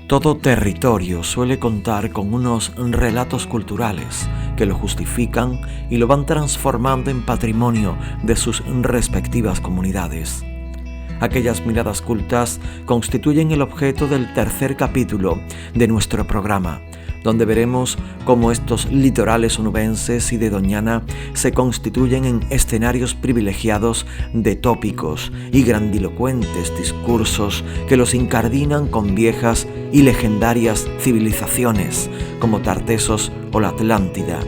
Todo territorio suele contar con unos relatos culturales que lo justifican y lo van transformando en patrimonio de sus respectivas comunidades. Aquellas miradas cultas constituyen el objeto del tercer capítulo de nuestro programa, donde veremos cómo estos litorales onubenses y de Doñana se constituyen en escenarios privilegiados de tópicos y grandilocuentes discursos que los incardinan con viejas y legendarias civilizaciones como Tartesos o la Atlántida.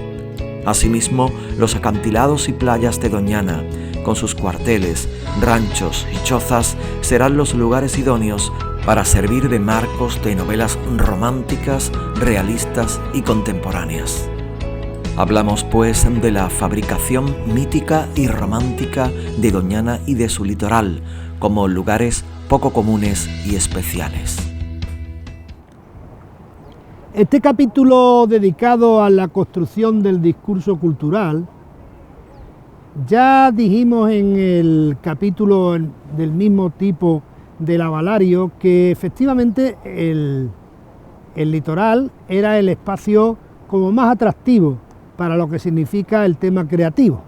Asimismo, los acantilados y playas de Doñana, con sus cuarteles, ranchos y chozas, serán los lugares idóneos para servir de marcos de novelas románticas, realistas y contemporáneas. Hablamos pues de la fabricación mítica y romántica de Doñana y de su litoral, como lugares poco comunes y especiales. Este capítulo dedicado a la construcción del discurso cultural, ya dijimos en el capítulo del mismo tipo del Avalario que efectivamente el litoral era el espacio como más atractivo para lo que significa el tema creativo.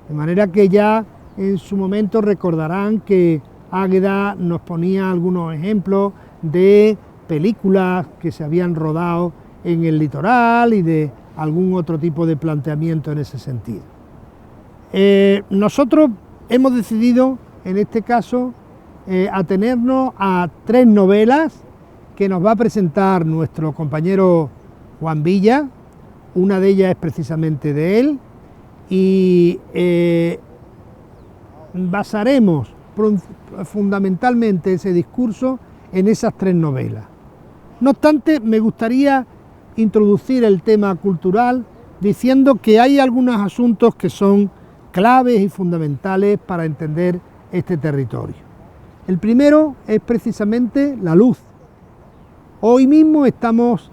De manera que ya en su momento recordarán que Águeda nos ponía algunos ejemplos de películas que se habían rodado en el litoral y de algún otro tipo de planteamiento en ese sentido. Nosotros hemos decidido en este caso atenernos a 3 novelas que nos va a presentar nuestro compañero Juan Villa. Una de ellas es precisamente de él y basaremos fundamentalmente ese discurso en esas 3 novelas. No obstante, me gustaría introducir el tema cultural diciendo que hay algunos asuntos que son claves y fundamentales para entender este territorio. El primero es precisamente la luz. Hoy mismo estamos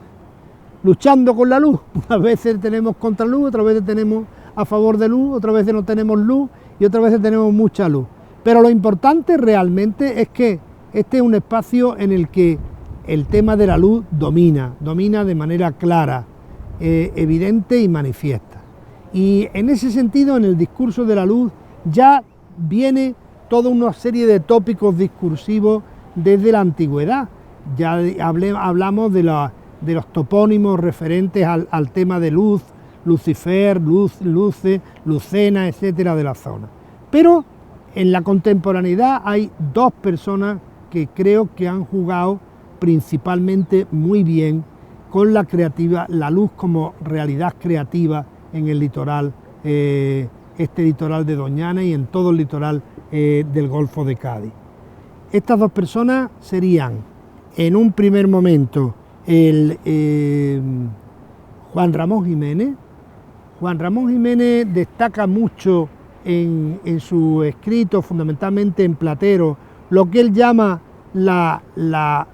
luchando con la luz. Unas veces tenemos contraluz, otras veces tenemos a favor de luz, otras veces no tenemos luz y otras veces tenemos mucha luz. Pero lo importante realmente es que este es un espacio en el que el tema de la luz domina de manera clara, evidente y manifiesta. Y en ese sentido, en el discurso de la luz ya viene toda una serie de tópicos discursivos desde la antigüedad. Ya hablamos de los topónimos referentes al tema de luz, Lucifer, Luce, Lucena, etcétera, de la zona. Pero en la contemporaneidad hay 2 personas que creo que han jugado principalmente muy bien con la luz como realidad creativa en el litoral, este litoral de Doñana y en todo el litoral del Golfo de Cádiz. Estas 2 personas serían, en un primer momento, Juan Ramón Jiménez. Juan Ramón Jiménez destaca mucho en su escrito, fundamentalmente en Platero, lo que él llama la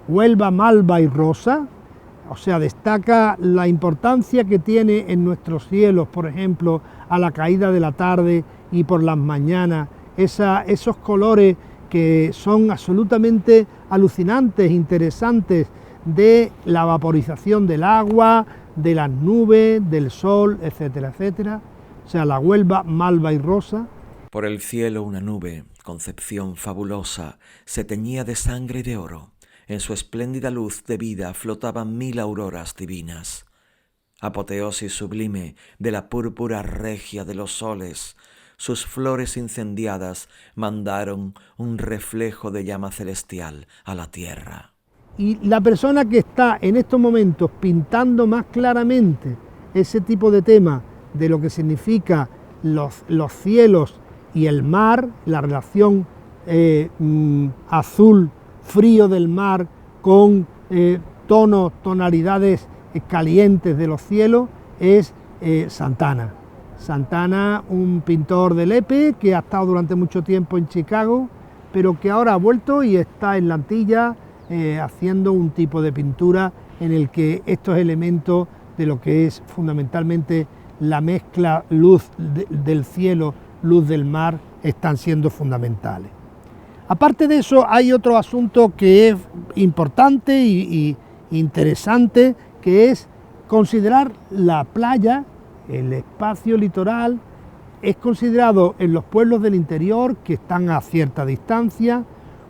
Huelva malva y rosa, o sea, destaca la importancia que tiene en nuestros cielos, por ejemplo, a la caída de la tarde y por las mañanas, esos colores que son absolutamente alucinantes, interesantes, de la vaporización del agua, de las nubes, del sol, etcétera, etcétera. O sea, la Huelva malva y rosa. Por el cielo una nube, concepción fabulosa, se teñía de sangre y de oro. En su espléndida luz de vida flotaban 1000 auroras divinas. Apoteosis sublime de la púrpura regia de los soles, sus flores incendiadas mandaron un reflejo de llama celestial a la tierra. Y la persona que está en estos momentos pintando más claramente ese tipo de tema de lo que significa los cielos y el mar, la relación azul frío del mar con tonalidades calientes de los cielos, es Santana. Santana, un pintor de Lepe que ha estado durante mucho tiempo en Chicago, pero que ahora ha vuelto y está en la Antilla haciendo un tipo de pintura en el que estos elementos de lo que es fundamentalmente la mezcla luz del cielo, luz del mar, están siendo fundamentales. Aparte de eso, hay otro asunto que es importante y interesante, que es considerar la playa, el espacio litoral, es considerado en los pueblos del interior, que están a cierta distancia,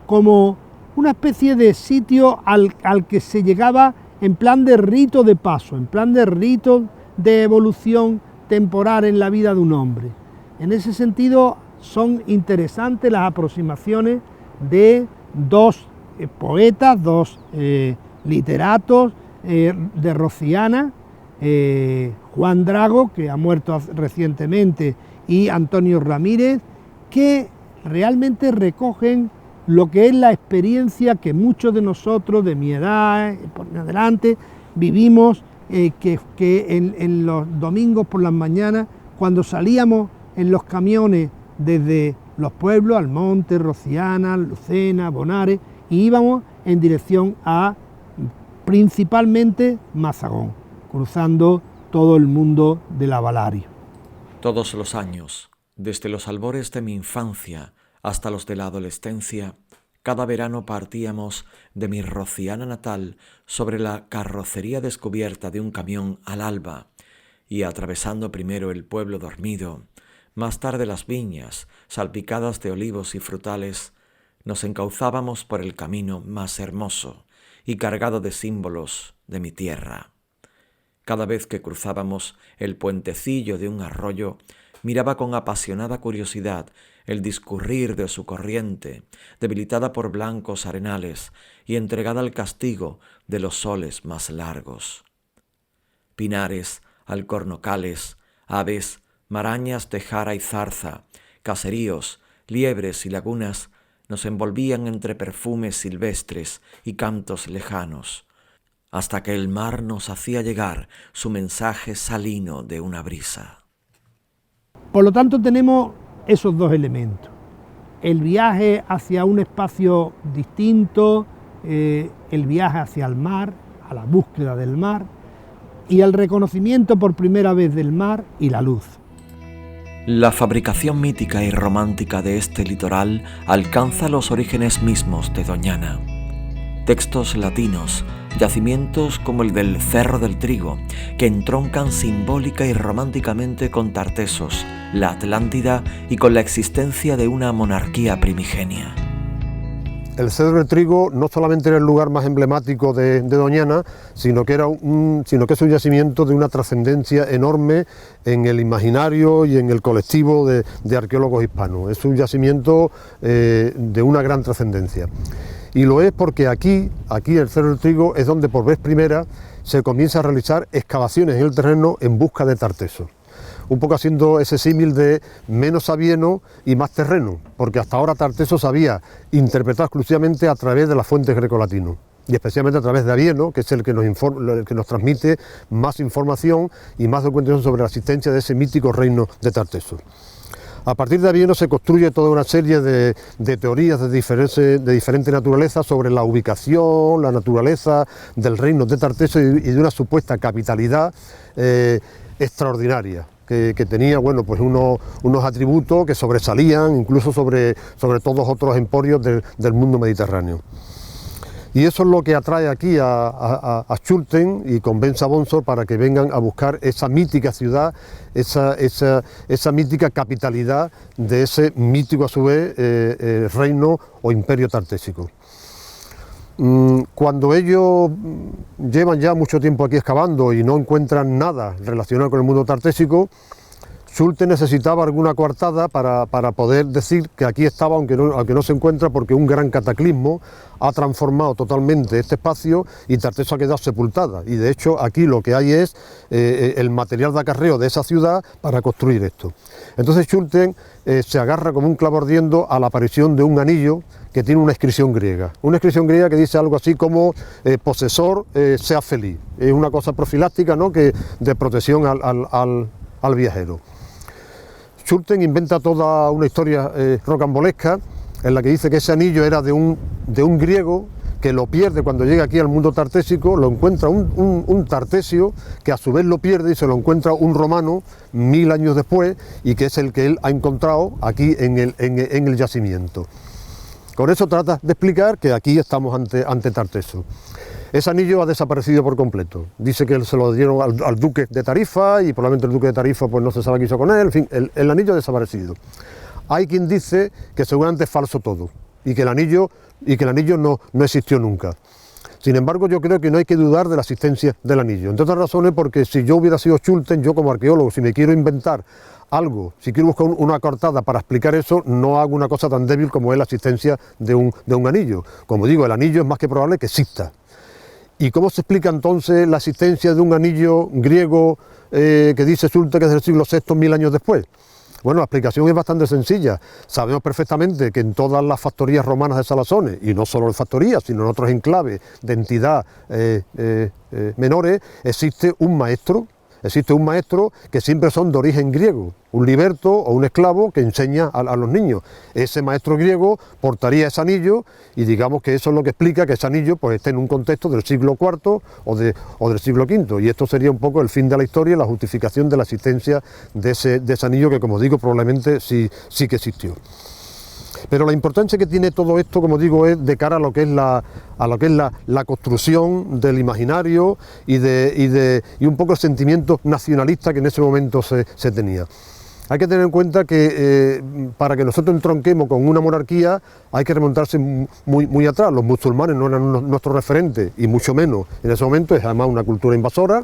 como una especie de sitio al que se llegaba en plan de rito de paso, en plan de rito de evolución temporal en la vida de un hombre. En ese sentido son interesantes las aproximaciones de dos poetas, dos literatos de Rociana, Juan Drago, que ha muerto recientemente, y Antonio Ramírez, que realmente recogen lo que es la experiencia que muchos de nosotros, de mi edad, por adelante, vivimos, que en los domingos por las mañanas, cuando salíamos en los camiones desde los pueblos, Almonte, Rociana, Lucena, Bonares, y íbamos en dirección a principalmente Mazagón, cruzando todo el mundo del Avalario. Todos los años, desde los albores de mi infancia hasta los de la adolescencia, cada verano partíamos de mi Rociana natal sobre la carrocería descubierta de un camión al alba y atravesando primero el pueblo dormido, más tarde las viñas salpicadas de olivos y frutales, nos encauzábamos por el camino más hermoso y cargado de símbolos de mi tierra. Cada vez que cruzábamos el puentecillo de un arroyo, miraba con apasionada curiosidad el discurrir de su corriente, debilitada por blancos arenales y entregada al castigo de los soles más largos. Pinares, alcornocales, aves, marañas de jara y zarza, caseríos, liebres y lagunas nos envolvían entre perfumes silvestres y cantos lejanos, hasta que el mar nos hacía llegar su mensaje salino de una brisa. Por lo tanto, tenemos esos dos elementos: el viaje hacia un espacio distinto, el viaje hacia el mar, a la búsqueda del mar, y el reconocimiento por primera vez del mar y la luz. La fabricación mítica y romántica de este litoral alcanza los orígenes mismos de Doñana. Textos latinos, yacimientos como el del Cerro del Trigo, que entroncan simbólica y románticamente con Tartesos, la Atlántida y con la existencia de una monarquía primigenia. El Cerro del Trigo no solamente era el lugar más emblemático de Doñana, sino que es un yacimiento de una trascendencia enorme en el imaginario y en el colectivo de arqueólogos hispanos. Es un yacimiento de una gran trascendencia. Y lo es porque aquí el Cerro del Trigo es donde por vez primera se comienza a realizar excavaciones en el terreno en busca de Tartesos. Un poco haciendo ese símil de menos sabieno y más terreno, porque hasta ahora Tartesos sabía interpretar exclusivamente a través de las fuentes grecolatinos, y especialmente a través de Avieno, que es el que nos transmite más información y más documentación sobre la existencia de ese mítico reino de Tartesos. A partir de Avieno se construye toda una serie de teorías de diferente naturaleza sobre la ubicación, la naturaleza del reino de Tartesos y de una supuesta capitalidad extraordinaria, que tenía pues unos atributos que sobresalían incluso sobre todos otros emporios del mundo mediterráneo. Y eso es lo que atrae aquí a Schulten y convence a Bonsor para que vengan a buscar esa mítica ciudad, esa mítica capitalidad de ese mítico a su vez reino o imperio tartésico. Cuando ellos llevan ya mucho tiempo aquí excavando y no encuentran nada relacionado con el mundo tartésico, Schulten necesitaba alguna coartada para poder decir que aquí estaba, aunque no se encuentra, porque un gran cataclismo ha transformado totalmente este espacio y Tartesos ha quedado sepultada. Y de hecho aquí lo que hay es el material de acarreo de esa ciudad para construir esto. Entonces Schulten se agarra como un clavo ardiendo a la aparición de un anillo que tiene una inscripción griega. Una inscripción griega que dice algo así como posesor, sea feliz. Es una cosa profiláctica, ¿no?, que de protección al viajero. Schulten inventa toda una historia rocambolesca en la que dice que ese anillo era de un griego que lo pierde cuando llega aquí al mundo tartésico, lo encuentra un tartesio que a su vez lo pierde y se lo encuentra un romano 1000 años después y que es el que él ha encontrado aquí en el yacimiento. Con eso trata de explicar que aquí estamos ante Tarteso. Ese anillo ha desaparecido por completo. Dice que se lo dieron al duque de Tarifa y probablemente el duque de Tarifa pues no se sabe qué hizo con él. En fin, el anillo ha desaparecido. Hay quien dice que seguramente es falso todo y que el anillo no existió nunca. Sin embargo, yo creo que no hay que dudar de la existencia del anillo. Entre otras razones porque si yo hubiera sido Schulten, yo como arqueólogo, si me quiero inventar algo, si quiero buscar una cortada para explicar eso, no hago una cosa tan débil como es la existencia de un anillo. Como digo, el anillo es más que probable que exista. ¿Y cómo se explica entonces la existencia de un anillo griego que dice Schulten que es del siglo VI, 1000 años después? Bueno, la explicación es bastante sencilla. Sabemos perfectamente que en todas las factorías romanas de Salazones, y no solo en factorías, sino en otros enclaves de entidad menores, existe un maestro que siempre son de origen griego, un liberto o un esclavo que enseña a los niños. Ese maestro griego portaría ese anillo y digamos que eso es lo que explica que ese anillo pues esté en un contexto del siglo IV o del siglo V. Y esto sería un poco el fin de la historia y la justificación de la existencia de ese anillo que, como digo, probablemente sí que existió. Pero la importancia que tiene todo esto, como digo, es de cara a lo que es la construcción del imaginario y un poco el sentimiento nacionalista que en ese momento se tenía. Hay que tener en cuenta que para que nosotros entronquemos con una monarquía hay que remontarse muy atrás. Los musulmanes no eran nuestros referentes y mucho menos en ese momento, es además una cultura invasora.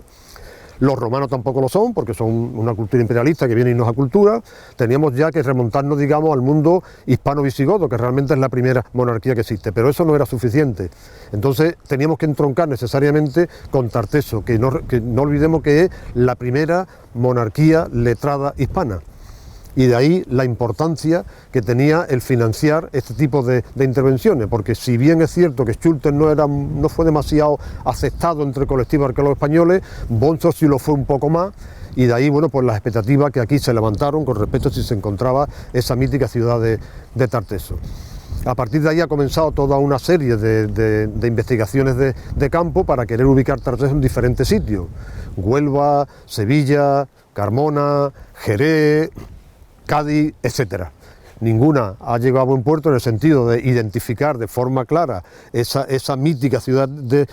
Los romanos tampoco lo son, porque son una cultura imperialista que viene y nos acultura. Teníamos ya que remontarnos, digamos, al mundo hispano-visigodo, que realmente es la primera monarquía que existe, pero eso no era suficiente. Entonces teníamos que entroncar necesariamente con Tarteso, que no olvidemos que es la primera monarquía letrada hispana. Y de ahí la importancia que tenía el financiar este tipo de intervenciones, porque si bien es cierto que Schulten no fue demasiado aceptado entre colectivos arqueólogos españoles, Bonsor sí lo fue un poco más, y de ahí, bueno, pues las expectativas que aquí se levantaron con respecto a si se encontraba esa mítica ciudad de Tarteso. A partir de ahí ha comenzado toda una serie de investigaciones de campo para querer ubicar Tarteso en diferentes sitios: Huelva, Sevilla, Carmona, Jerez, Cádiz, etcétera. Ninguna ha llegado a buen puerto en el sentido de identificar de forma clara esa mítica ciudad de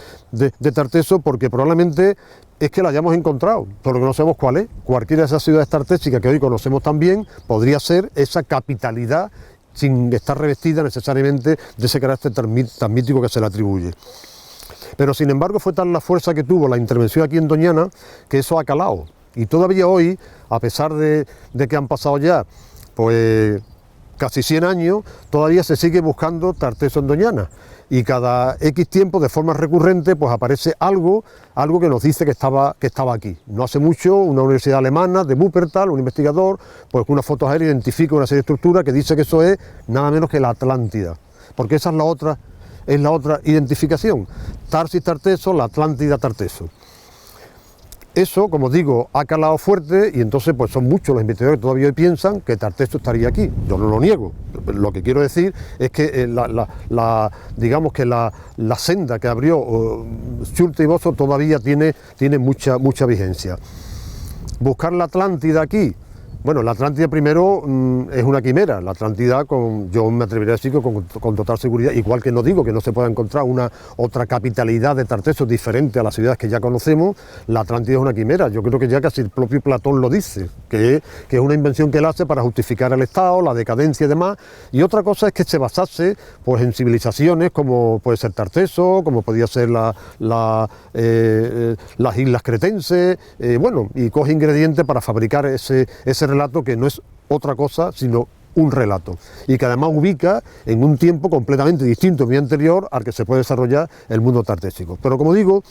Tarteso, porque probablemente es que la hayamos encontrado, pero que no sabemos cuál es. Cualquiera de esas ciudades tartésicas que hoy conocemos tan bien podría ser esa capitalidad sin estar revestida necesariamente de ese carácter tan mítico que se le atribuye. Pero sin embargo fue tal la fuerza que tuvo la intervención aquí en Doñana que eso ha calado. Y todavía hoy, a pesar de que han pasado ya pues casi 100 años, todavía se sigue buscando Tarteso en Doñana. Y cada X tiempo, de forma recurrente, pues aparece algo que nos dice que estaba aquí. No hace mucho, una universidad alemana de Wuppertal, un investigador, pues con una foto aérea identifica una serie de estructuras que dice que eso es nada menos que la Atlántida. Porque esa es la otra identificación. Tarsis Tarteso, la Atlántida Tarteso. Eso, como digo, ha calado fuerte y entonces pues son muchos los investigadores que todavía hoy piensan que Tarteso estaría aquí. Yo no lo niego. Lo que quiero decir es que digamos que la senda que abrió Schulte y Bosso todavía tiene mucha vigencia. Buscar la Atlántida aquí. Bueno, la Atlántida primero es una quimera. La Atlántida, yo me atrevería a decir que con total seguridad, igual que no digo que no se pueda encontrar otra capitalidad de Tarteso diferente a las ciudades que ya conocemos, la Atlántida es una quimera. Yo creo que ya casi el propio Platón lo dice, que es una invención que él hace para justificar el Estado, la decadencia y demás. Y otra cosa es que se basase pues, en civilizaciones como puede ser Tarteso, como podía ser las islas cretenses, bueno, y coge ingredientes para fabricar ese relato que no es otra cosa sino un relato y que además ubica en un tiempo completamente distinto, muy anterior al que se puede desarrollar el mundo tartésico. Pero como digo,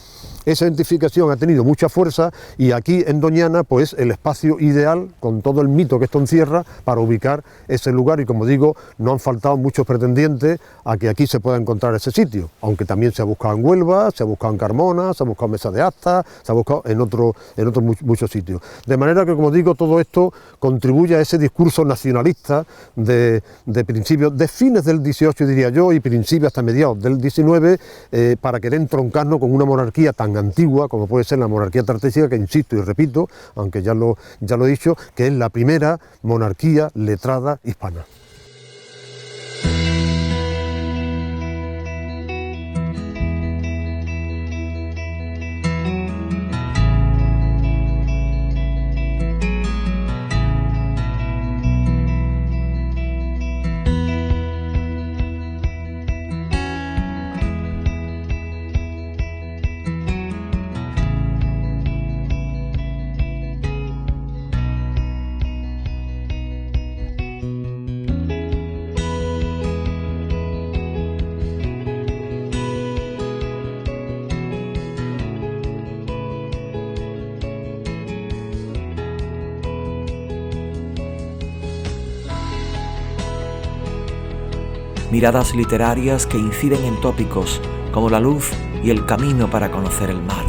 esa identificación ha tenido mucha fuerza y aquí en Doñana pues el espacio ideal con todo el mito que esto encierra para ubicar ese lugar y como digo no han faltado muchos pretendientes a que aquí se pueda encontrar ese sitio, aunque también se ha buscado en Huelva, se ha buscado en Carmona, se ha buscado en Mesa de Asta, se ha buscado en otros muchos sitios. De manera que como digo todo esto contribuye a ese discurso nacionalista de principios, de fines del 18 diría yo y principios hasta mediados del 19 para querer entroncarnos con una monarquía tan antigua como puede ser la monarquía tartésica que insisto y repito, aunque ya lo he dicho, que es la primera monarquía letrada hispana. miradas literarias que inciden en tópicos como la luz y el camino para conocer el mar,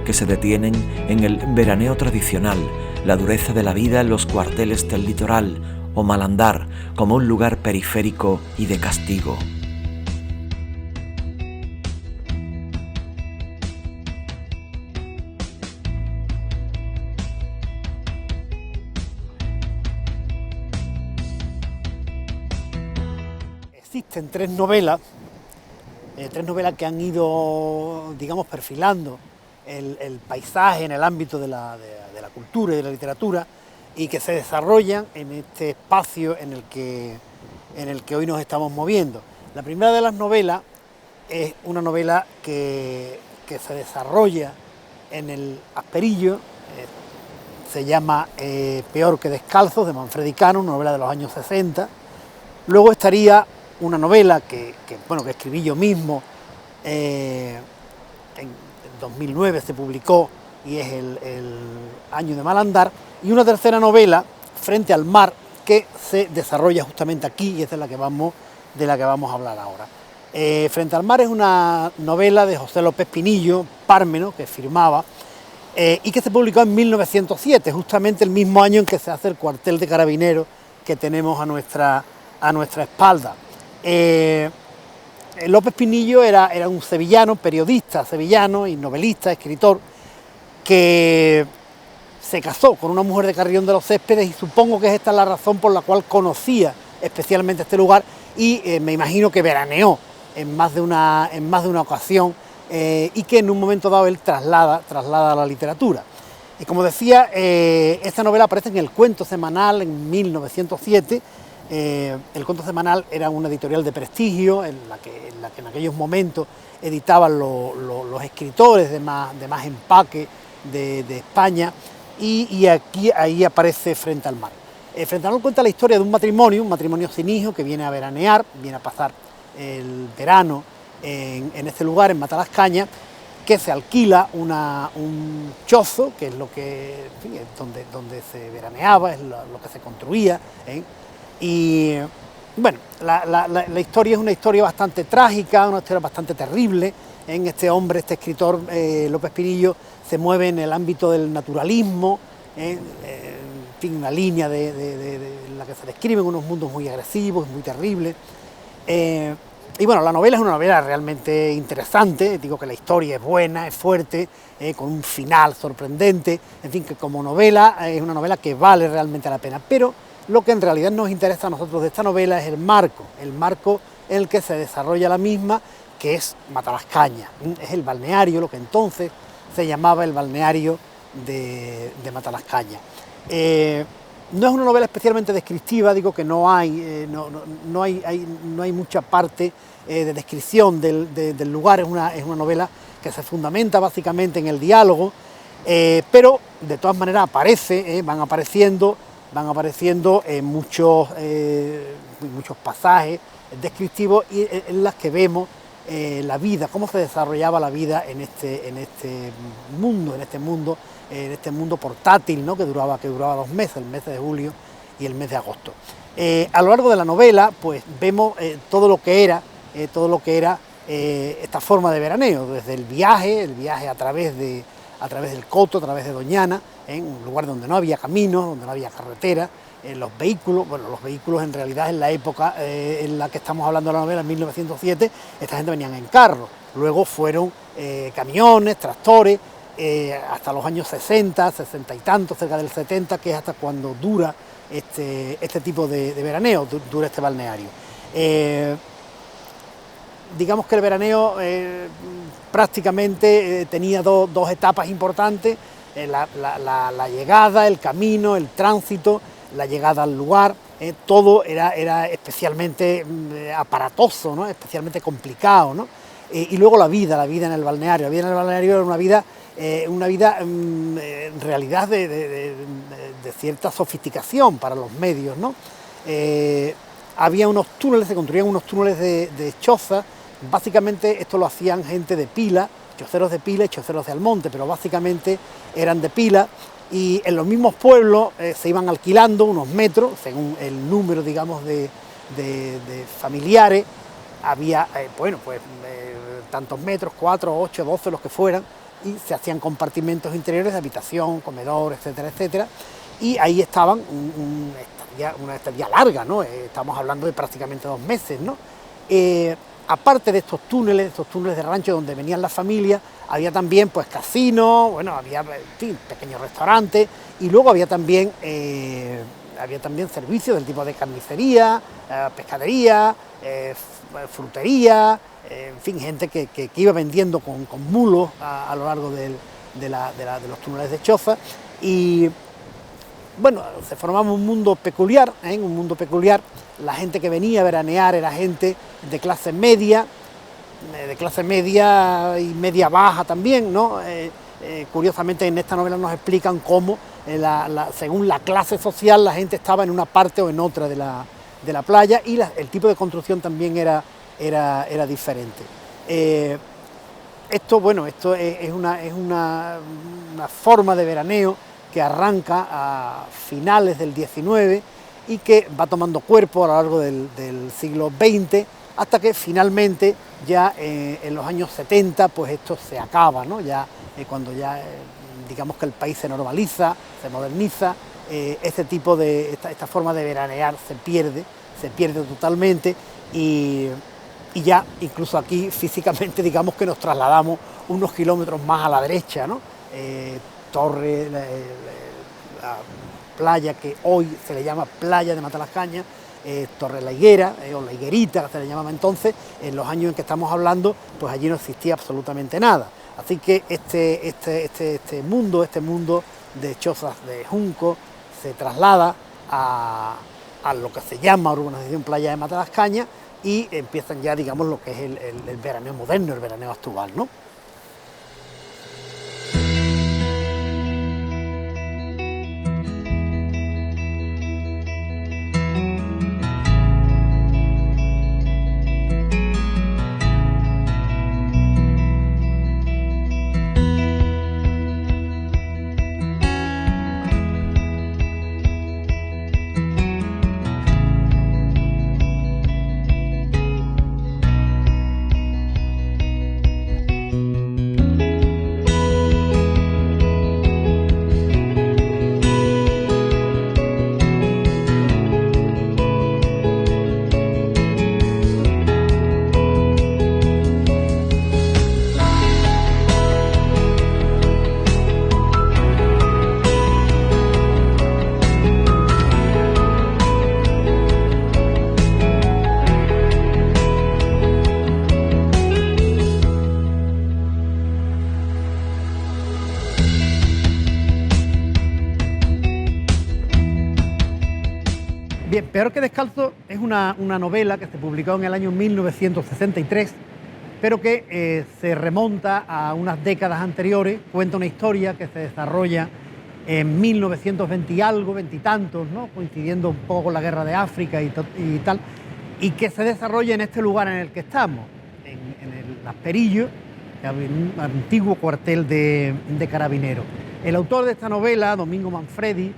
que se detienen en el veraneo tradicional, la dureza de la vida en los cuarteles del litoral o Malandar como un lugar periférico y de castigo. Existen tres novelas que han ido, digamos, perfilando el paisaje en el ámbito de la cultura y de la literatura, y que se desarrollan en este espacio en el que hoy nos estamos moviendo. La primera de las novelas es una novela que se desarrolla en el Asperillo, se llama Peor que descalzos, de Manfredi Cano, una novela de los años 60. Luego estaría una novela que escribí yo mismo, en 2009 se publicó, y es el Año de Malandar, y una tercera novela, Frente al mar, que se desarrolla justamente aquí, y es de la que vamos a hablar ahora. Frente al mar es una novela de José López Pinillo, Pármeno, que firmaba, y que se publicó en 1907, justamente el mismo año en que se hace el cuartel de carabineros que tenemos a nuestra espalda. López Pinillo era un sevillano, periodista sevillano y novelista, escritor, que se casó con una mujer de Carrión de los Céspedes, y supongo que esta es la razón por la cual conocía especialmente este lugar, y me imagino que veraneó en más de una ocasión, y que en un momento dado él traslada a la literatura. Y como decía, esta novela aparece en El Cuento Semanal en 1907. El Cuento Semanal era una editorial de prestigio en la que en aquellos momentos editaban los escritores de más empaque de España, y ahí aparece Frente al mar. Frente al mar cuenta la historia de un matrimonio sin hijos, que viene a veranear, viene a pasar el verano en este lugar, en Matalascaña, que se alquila un chozo, que es lo que, en fin, es donde se veraneaba, es lo que se construía, Y bueno, la historia es una historia bastante trágica, una historia bastante terrible. Este hombre, este escritor, López Pinillo, se mueve en el ámbito del naturalismo, en fin, una línea en la que se describen unos mundos muy agresivos, muy terribles. Y bueno, la novela es una novela realmente interesante, digo que la historia es buena, es fuerte, con un final sorprendente, en fin, que como novela es una novela que vale realmente la pena, pero lo que en realidad nos interesa a nosotros de esta novela es el marco en el que se desarrolla la misma, que es Matalascaña, es el balneario, lo que entonces se llamaba el balneario de Matalascaña. No es una novela especialmente descriptiva, digo que no hay mucha parte de descripción del lugar, es una novela que se fundamenta básicamente en el diálogo, pero de todas maneras van apareciendo muchos pasajes descriptivos en las que vemos la vida, cómo se desarrollaba la vida en este mundo portátil, ¿no? que duraba 2 meses, el mes de julio y el mes de agosto. A lo largo de la novela, pues vemos todo lo que era esta forma de veraneo, desde el viaje a través del Coto, a través de Doñana, en un lugar donde no había caminos, donde no había carretera. Los vehículos en realidad en la época en la que estamos hablando de la novela, en 1907, esta gente venían en carro, luego fueron camiones, tractores, hasta los años 60 y tantos, cerca del 70, que es hasta cuando dura este tipo de veraneo, dura este balneario. Digamos que el veraneo prácticamente tenía dos etapas importantes, la llegada, el camino, el tránsito, la llegada al lugar, todo era especialmente aparatoso, ¿no? Especialmente complicado, ¿no? Y luego la vida en el balneario. La vida en el balneario era una vida en realidad de cierta sofisticación para los medios, ¿no? Había unos túneles, se construían unos túneles de choza. Básicamente esto lo hacían gente de pila, choceros de pila y choceros de almonte, pero básicamente eran de pila, y en los mismos pueblos se iban alquilando unos metros, según el número, digamos, de de familiares, había, tantos metros, 4, 8, 12, los que fueran, y se hacían compartimentos interiores de habitación, comedor, etcétera, etcétera, y ahí estaban una estadía larga, ¿no? Estamos hablando de prácticamente 2 meses, ¿no? Aparte de estos túneles de rancho donde venían las familias, había también pues casinos, bueno, había, en fin, pequeños restaurantes, y luego había también servicios del tipo de carnicería, pescadería, frutería, en fin, gente que iba vendiendo con mulos a lo largo de los túneles de choza. Y bueno, se formaba un mundo peculiar, la gente que venía a veranear era gente de clase media y media baja también, ¿no? Curiosamente en esta novela nos explican cómo según la clase social la gente estaba en una parte o en otra de la playa, y el tipo de construcción también era diferente. Esto es una forma de veraneo que arranca a finales del XIX y que va tomando cuerpo a lo largo del siglo XX, hasta que finalmente ya en los años 70 pues esto se acaba, ¿no? Cuando digamos que el país se normaliza, se moderniza, esta forma de veranear se pierde totalmente, y ya incluso aquí físicamente digamos que nos trasladamos unos kilómetros más a la derecha, ¿no? Torre, la playa que hoy se le llama Playa de Matalascañas, Torre La Higuera, o La Higuerita se le llamaba entonces. En los años en que estamos hablando, pues allí no existía absolutamente nada. Así que este mundo de chozas de junco se traslada a lo que se llama urbanización Playa de Matalascañas, y empiezan ya, digamos, lo que es el veraneo moderno, el veraneo actual, ¿no? Bien, Peor que descalzo es una novela que se publicó en el año 1963, pero que se remonta a unas décadas anteriores. Cuenta una historia que se desarrolla en 1920 y algo, 20 y tantos, ¿no? Coincidiendo un poco con la guerra de África y tal, y que se desarrolla en este lugar en el que estamos, en el Asperillo, un antiguo cuartel de carabineros. El autor de esta novela, Domingo Manfredi,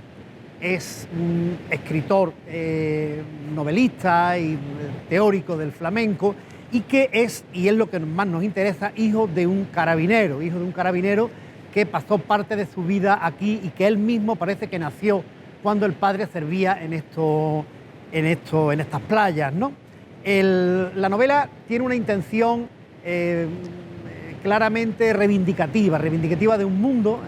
es un escritor, novelista y teórico del flamenco, y es lo que más nos interesa, hijo de un carabinero que pasó parte de su vida aquí, y que él mismo parece que nació cuando el padre servía en estas playas, ¿no? La novela tiene una intención claramente reivindicativa de un mundo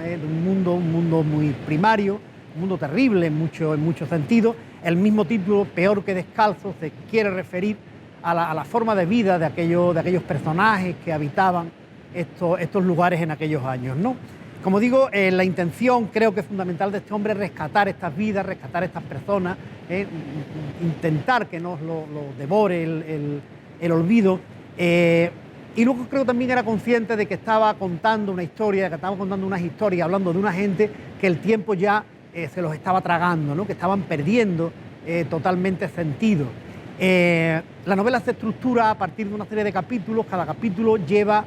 muy primario, un mundo terrible en muchos sentidos. El mismo título, Peor que descalzo, se quiere referir a la forma de vida de aquellos personajes que habitaban estos lugares en aquellos años, ¿no? Como digo, la intención, creo que es fundamental, de este hombre, rescatar estas vidas, rescatar estas personas, intentar que no lo devore el olvido. Y luego creo que también era consciente de que estaba contando una historia, hablando de una gente que el tiempo ya se los estaba tragando, ¿no? Que estaban perdiendo totalmente sentido. La novela se estructura a partir de una serie de capítulos. Cada capítulo lleva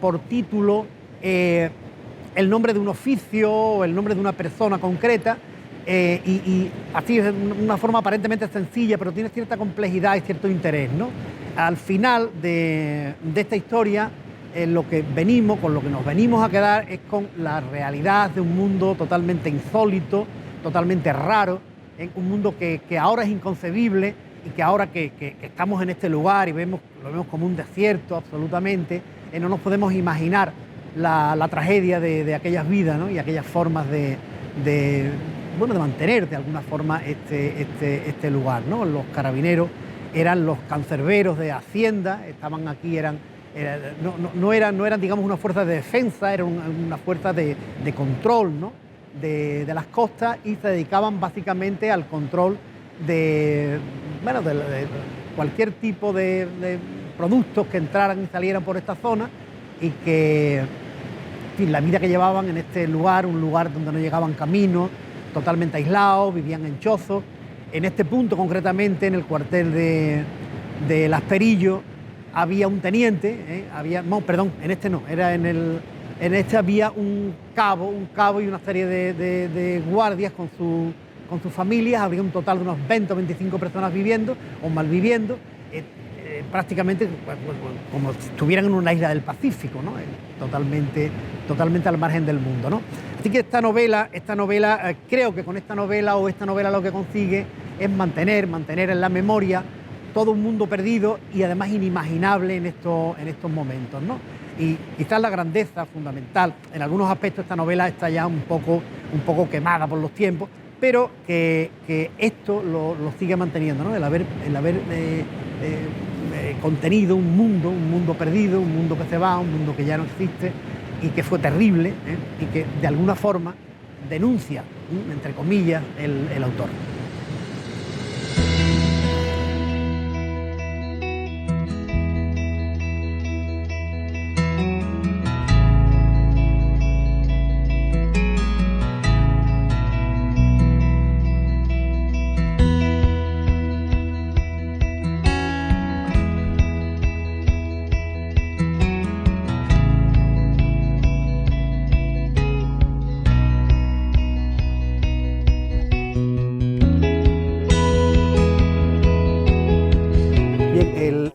por título el nombre de un oficio o el nombre de una persona concreta, y así es una forma aparentemente sencilla, pero tiene cierta complejidad y cierto interés, ¿no? Al final de esta historia, con lo que nos venimos a quedar es con la realidad de un mundo totalmente insólito, totalmente raro, un mundo que ahora es inconcebible y que ahora que estamos en este lugar y lo vemos como un desierto absolutamente, no nos podemos imaginar la tragedia de aquellas vidas, ¿no? Y aquellas formas de mantener de alguna forma este lugar, ¿no? Los carabineros eran los cancerberos de Hacienda, estaban aquí, no eran digamos una fuerza de defensa, eran una fuerza de control, ¿no? de las costas, y se dedicaban básicamente al control de cualquier tipo de productos que entraran y salieran por esta zona, y que, en fin, la vida que llevaban en este lugar, un lugar donde no llegaban caminos, totalmente aislados, vivían en chozos. En este punto concretamente, en el cuartel de Las Perillos, había un teniente, en este había un cabo y una serie de guardias con sus familias. Habría un total de unos 20 o 25 personas viviendo o malviviendo, prácticamente como si estuvieran en una isla del Pacífico, ¿no? Totalmente al margen del mundo, ¿no? Así que esta novela, creo que con esta novela lo que consigue es mantener en la memoria todo un mundo perdido y además inimaginable en estos momentos, ¿no? Y quizás la grandeza fundamental, en algunos aspectos esta novela está ya un poco quemada por los tiempos, pero que esto lo sigue manteniendo, ¿no? El haber contenido un mundo perdido, un mundo que se va, un mundo que ya no existe y que fue terrible, y que de alguna forma denuncia, entre comillas, el autor.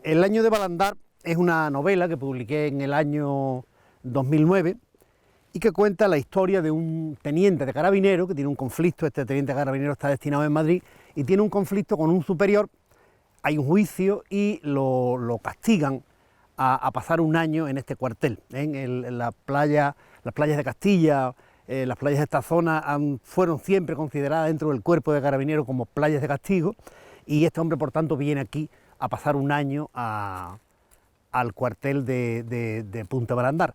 El año de Balandar es una novela que publiqué en el año 2009 y que cuenta la historia de un teniente de carabinero que tiene un conflicto. Este teniente de carabinero está destinado en Madrid y tiene un conflicto con un superior. Hay un juicio y lo castigan a pasar un año en este cuartel, en las playas de Castilla. Las playas de esta zona fueron siempre consideradas dentro del cuerpo de carabineros como playas de castigo, y este hombre, por tanto, viene aquí a pasar un año al cuartel de Punta Balandar.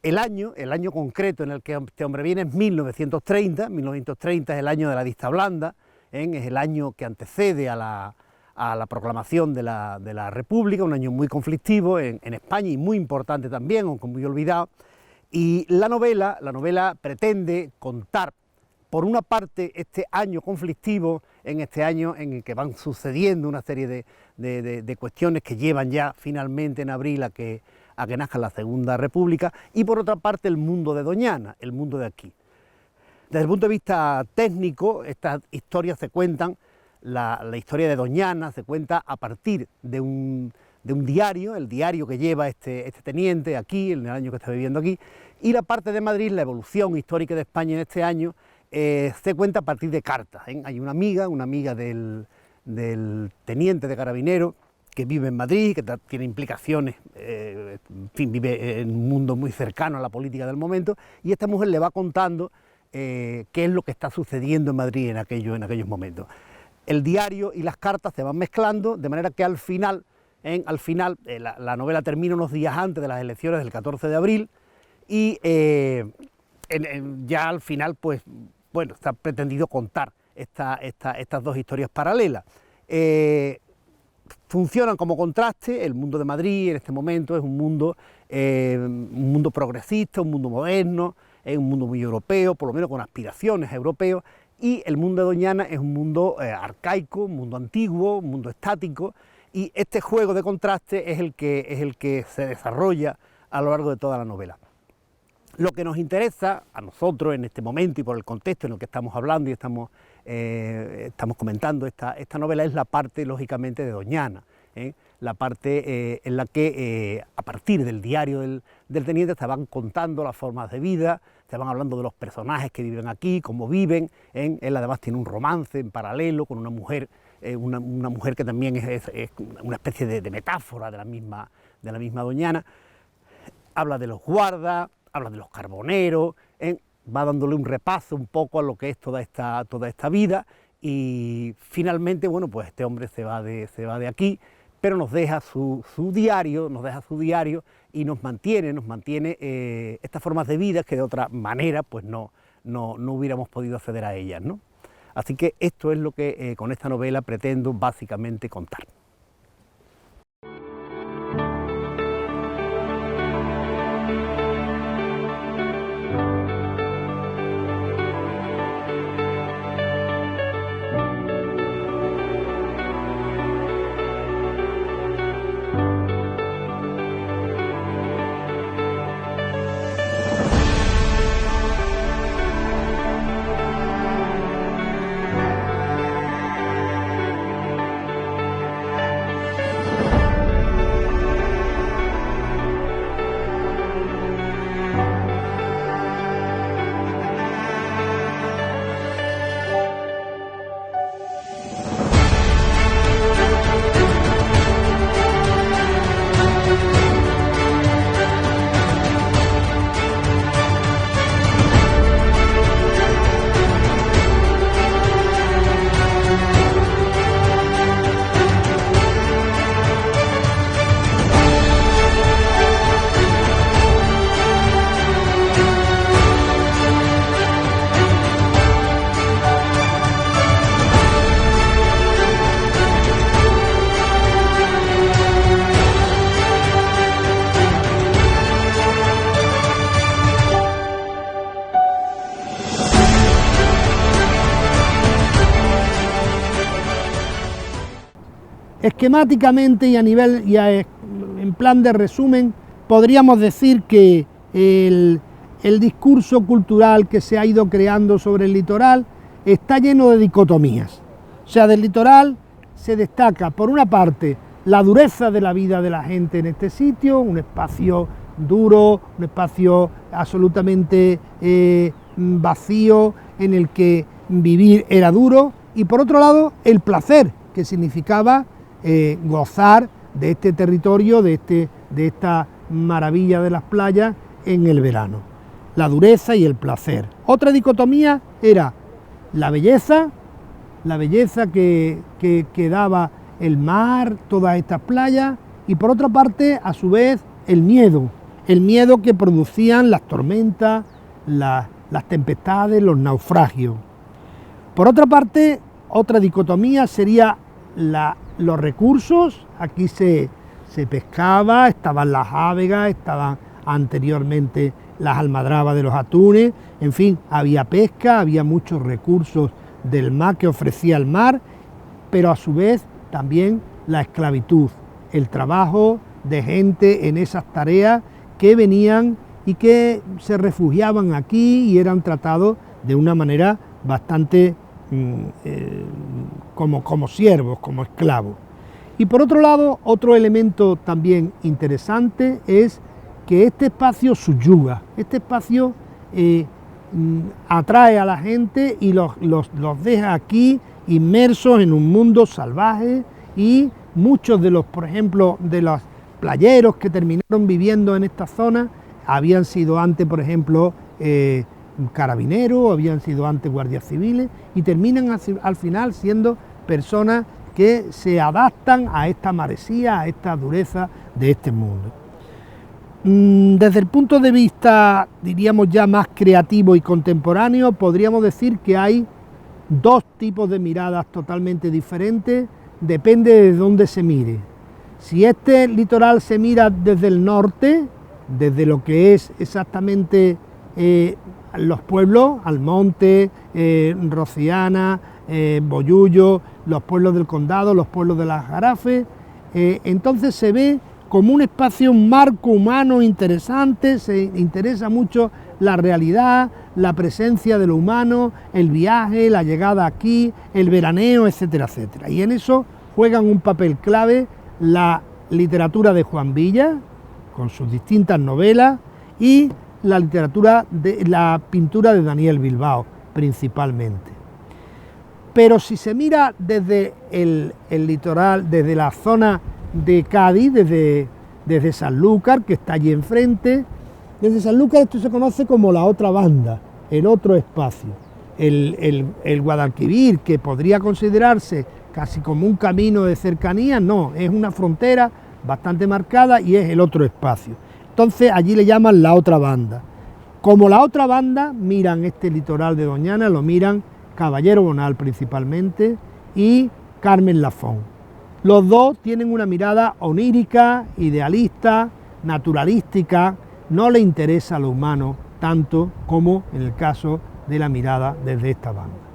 El año concreto en el que este hombre viene es 1930. 1930 es el año de la dicta blanda, es el año que antecede a la proclamación de la República, un año muy conflictivo en España y muy importante también, aunque muy olvidado. Y la novela pretende contar, por una parte, este año conflictivo, en este año en el que van sucediendo una serie de cuestiones que llevan ya finalmente en abril a que nazca la Segunda República, y por otra parte el mundo de Doñana, el mundo de aquí. Desde el punto de vista técnico, estas historias se cuentan, la historia de Doñana se cuenta a partir de un diario, el diario que lleva este teniente aquí, en el año que está viviendo aquí, y la parte de Madrid, la evolución histórica de España en este año, se cuenta a partir de cartas. Hay una amiga del teniente de carabinero que vive en Madrid, que tiene implicaciones, en fin, vive en un mundo muy cercano a la política del momento, y esta mujer le va contando qué es lo que está sucediendo en Madrid en aquellos momentos. El diario y las cartas se van mezclando, de manera que al final la novela termina unos días antes de las elecciones del 14 de abril, y ya al final, pues, bueno, está pretendido contar estas dos historias paralelas. Funcionan como contraste. El mundo de Madrid en este momento es un mundo progresista, un mundo moderno, es un mundo muy europeo, por lo menos con aspiraciones europeas, y el mundo de Doñana es un mundo arcaico, un mundo antiguo, un mundo estático, y este juego de contraste es el que se desarrolla a lo largo de toda la novela. Lo que nos interesa a nosotros en este momento y por el contexto en el que estamos hablando y estamos comentando esta novela es la parte, lógicamente, de Doñana, la parte en la que a partir del diario del teniente se van contando las formas de vida, se van hablando de los personajes que viven aquí, cómo viven. Él además tiene un romance en paralelo con una mujer que también es una especie de metáfora de la misma Doñana. Habla de los guardas, habla de los carboneros, va dándole un repaso un poco a lo que es toda esta vida, y finalmente, bueno, pues este hombre se va de aquí, pero nos deja su diario y nos mantiene estas formas de vida que de otra manera pues no hubiéramos podido acceder a ellas, ¿no? Así que esto es lo que con esta novela pretendo básicamente contar. Esquemáticamente y en plan de resumen, podríamos decir que el discurso cultural que se ha ido creando sobre el litoral está lleno de dicotomías. O sea, del litoral se destaca, por una parte, la dureza de la vida de la gente en este sitio, un espacio duro, un espacio absolutamente vacío, en el que vivir era duro, y por otro lado, el placer, que significaba gozar de este territorio, de esta maravilla de las playas en el verano. La dureza y el placer. Otra dicotomía era la belleza que daba el mar, todas estas playas, y por otra parte, a su vez, el miedo que producían las tormentas, las tempestades, los naufragios. Por otra parte, otra dicotomía sería los recursos. Aquí se pescaba, estaban las ávegas, estaban anteriormente las almadrabas de los atunes, en fin, había pesca, había muchos recursos del mar que ofrecía el mar, pero a su vez también la esclavitud, el trabajo de gente en esas tareas que venían y que se refugiaban aquí y eran tratados de una manera bastante como siervos, como esclavos. Y por otro lado, otro elemento también interesante es que este espacio subyuga, este espacio atrae a la gente y los deja aquí inmersos en un mundo salvaje, y muchos de los, por ejemplo, de los playeros que terminaron viviendo en esta zona habían sido antes, por ejemplo, carabineros, habían sido antes guardias civiles, y terminan al final siendo personas que se adaptan a esta maresía, a esta dureza de este mundo. Desde el punto de vista, diríamos ya más creativo y contemporáneo, podríamos decir que hay dos tipos de miradas totalmente diferentes, depende de dónde se mire. Si este litoral se mira desde el norte, desde lo que es exactamente los pueblos, Almonte, Rociana, Bollullo, los pueblos del condado, los pueblos de las Jarafes, entonces se ve como un espacio, un marco humano interesante, se interesa mucho la realidad, la presencia de lo humano, el viaje, la llegada aquí, el veraneo, etcétera, etcétera. Y en eso juegan un papel clave la literatura de Juan Villa, con sus distintas novelas, y la pintura de Daniel Bilbao, principalmente. Pero si se mira desde el litoral, desde la zona de Cádiz, desde Sanlúcar, que está allí enfrente, desde Sanlúcar esto se conoce como la otra banda, el otro espacio. El Guadalquivir, que podría considerarse casi como un camino de cercanía, no, es una frontera bastante marcada y es el otro espacio. Entonces allí le llaman la otra banda. Como la otra banda, miran este litoral de Doñana, lo miran Caballero Bonal principalmente y Carmen Lafón. Los dos tienen una mirada onírica, idealista, naturalística, no le interesa lo humano tanto como en el caso de la mirada desde esta banda.